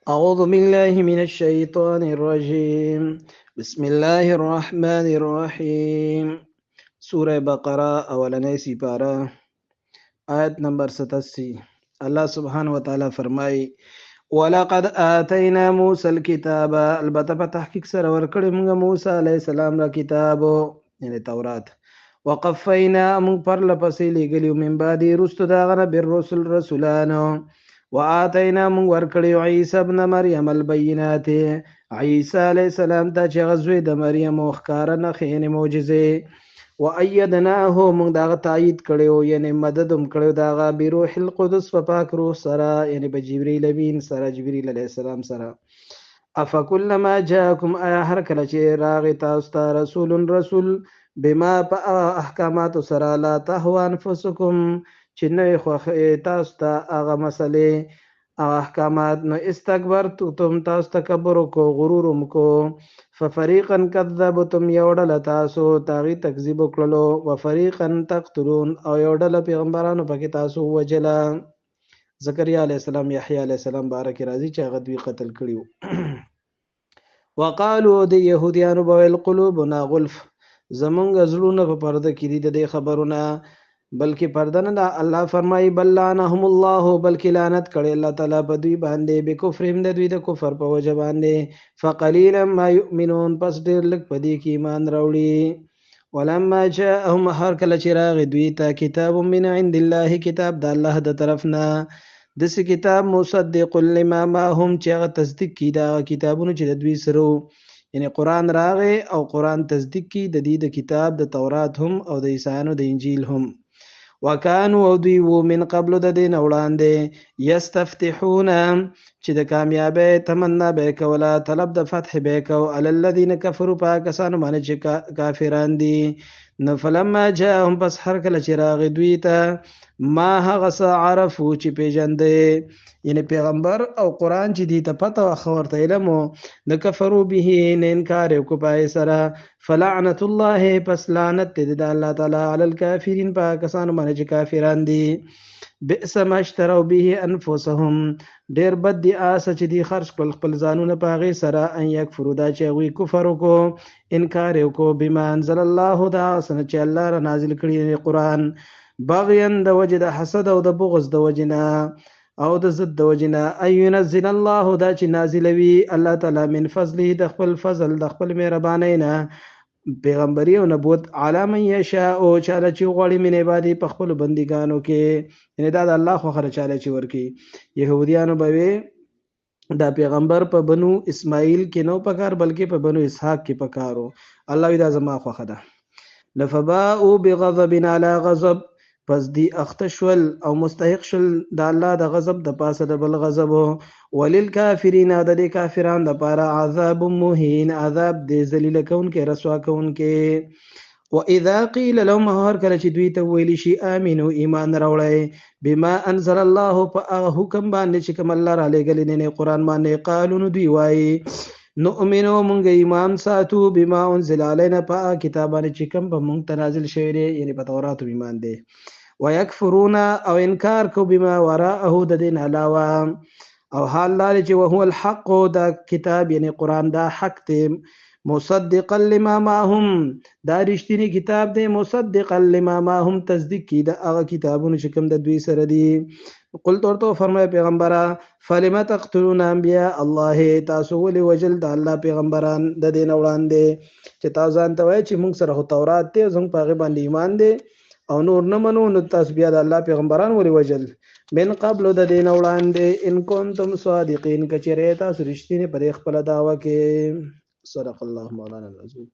أعوذ بالله من الشيطان الرجيم. بسم الله الرحمن الرحيم. سورة بقرة اولنی سپارہ آیت نمبر 87. اللہ سبحانہ وتعالی فرمائی وَلَقَدْ آتَيْنَا مُوسَى الْكِتَابَ البته په تحقیق سره ورکړی موږ موسی علیه السلام را کتاب یعنی تورات. وقفینا موږ پرله پسې لیږلي من بعد رستو د هغه نه بالرسل رسولانو. وآتینا موږ ورکړی عیسی ابن مریم البینات عیسی علیه السلام ته چې هغه زوی د مریم و ښکاره نښې یعنې معجزې. وأیدناه موږ د هغه تایید کړی و یعنې مدد هم کړی و د هغه بروح القدس په پاک روح سره یعنې په جبریل امین سره جبریل علیه السلام سره. افکلما جاءکم آیا هر کله چې راغی تاسو ته رسول بما په احکاماتو سره لا تهوى انفسکم چې نه وي خوښې تاسو ته هغه مسلې هغه احکامات نو استکبرتم تاسو تکبر وکړو غرور هم وکړو. ففریقا کذبتم یو ډله تاسو تاغي تکذیب وکړلو وفریقا تقتلون او یو ډله پیغمبرانو پکې تاسو وجله. زکریا علیه السلام یحیی علیه السلام بارک راځي چې هغه دوی قتل کړي. وقالو د یهودیانو به ویل قلوبنا غلف زمونږ زړونه په پرده کې دي د دې خبرونه بلکې پرده نه ده. الله فرمایي بل لعنهم الله بلکې لعنت کړي الله تعالی په دوی باندې بکفرهم د دوی د کفر په وجه باندې. فقلیلا ما یؤمنون پس ډېر لږ په دې کې ایمان راوړي. ولما جاءهم هر کله چې راغی دوی ته کتاب من عند الله کتاب د الله د طرف نه داسې کتاب مصدق لما معهم چې هغه تصدیق کړي د هغه کتابونو چې د دوی سره یعنی قرآن راغی او قرآن تصدیق کړي د دې د کتاب د تورات هم او د عیسایانو د انجیل هم. وکانو او دوی وو من قبل د دین وړاندې یستفتحون چې د کامیابی تمنا به کوله طلب د فتح به کو علی الذین کفروا پاکستان باندې چې کافران دي. نو فلما جاءهم پس هر کله چې راغی دوی ته ما هغه څه عرفو چې پیژندې یعنی پیغمبر او قرآن چې دي ته پته واخه ورته علم د کفرو به نه انکار وکړو پای سره. فلعنت الله پس لعنت د الله تعالی علی الکافرین په کسانو باندې چې کافران دي. بئس ما اشتروا به انفسهم ډیر بد دي آسه چې دي خرج کړل خپل ځانونه په هغې سره ان یکفرو دا چې هغوی کفر وکړو انکار یې وکړو بما انزل الله دا څه چې الله را نازل کړي قرآن بغیا د وجې د حسد او د بغض د وجې نه او د ضد د وجې نه ان ينزل الله دا چې نازلوي الله تعالی من فضله د خپل فضل د خپل مهربانۍ نه پیغمبري او نبوت علی من یشاء او چاله چې غواړي من عبادي په خپلو بندګانو کې یعنې دا د الله خوښه چاله چې ورکړي. یهودیانو به وی دا پیغمبر په بنو اسماعیل کې نو پکار بلکې په بنو اسحاق کې پکارو. الله وی دا زما خوښه ده. لفباءوا بغضب علی غضب پس دی اخته شول او مستحق شول د الله د غضب د پاسه د بل غضب. وللکافرین د دې کافرانو لپاره عذاب مهین عذاب د ذلیل کوونکی رسوا کوونکی. واذا قیل لهم هر کله چې دوی ته ویل شي امنو ایمان راوړئ بما انزل الله په هغه حکم باندې چې کوم الله را لېږلی نه قرآن باندې قالو نو دوی وایي نؤمنو مونږ ایمان ساتو بما انزل علینا په کتاب باندې چې کوم په مونږ ته نازل شوی دی یعنې په تورات ایمان دی. ويکفرون او انکار کو بما وراءه د دین علاوه او حال دا چې وهو الحق دا کتاب یعنی قرآن دا حق دی مصدقا لما معهم دا رښتینی کتاب دی مصدقا لما معهم تصدیق کی دا هغه کتابونه چې کوم د دوی سره دي. قلت ورته فرمای پیغمبره فلم تقتلون انبیاء الله تاسو ولې وجل د الله پیغمبران د دین وړاندې چې تاسو ځان ته وایي چې موږ سره تورات دی زموږ په هغې باندې ایمان دی او نور نه منو نو تاسو بیا د الله پیغمبران ولې وجل من قبل د دین وړاندې ان کنتم صادقین که چېرې تاسو رښتینې په دې خپله دعوه کې. صدق الله مولانا العظیم.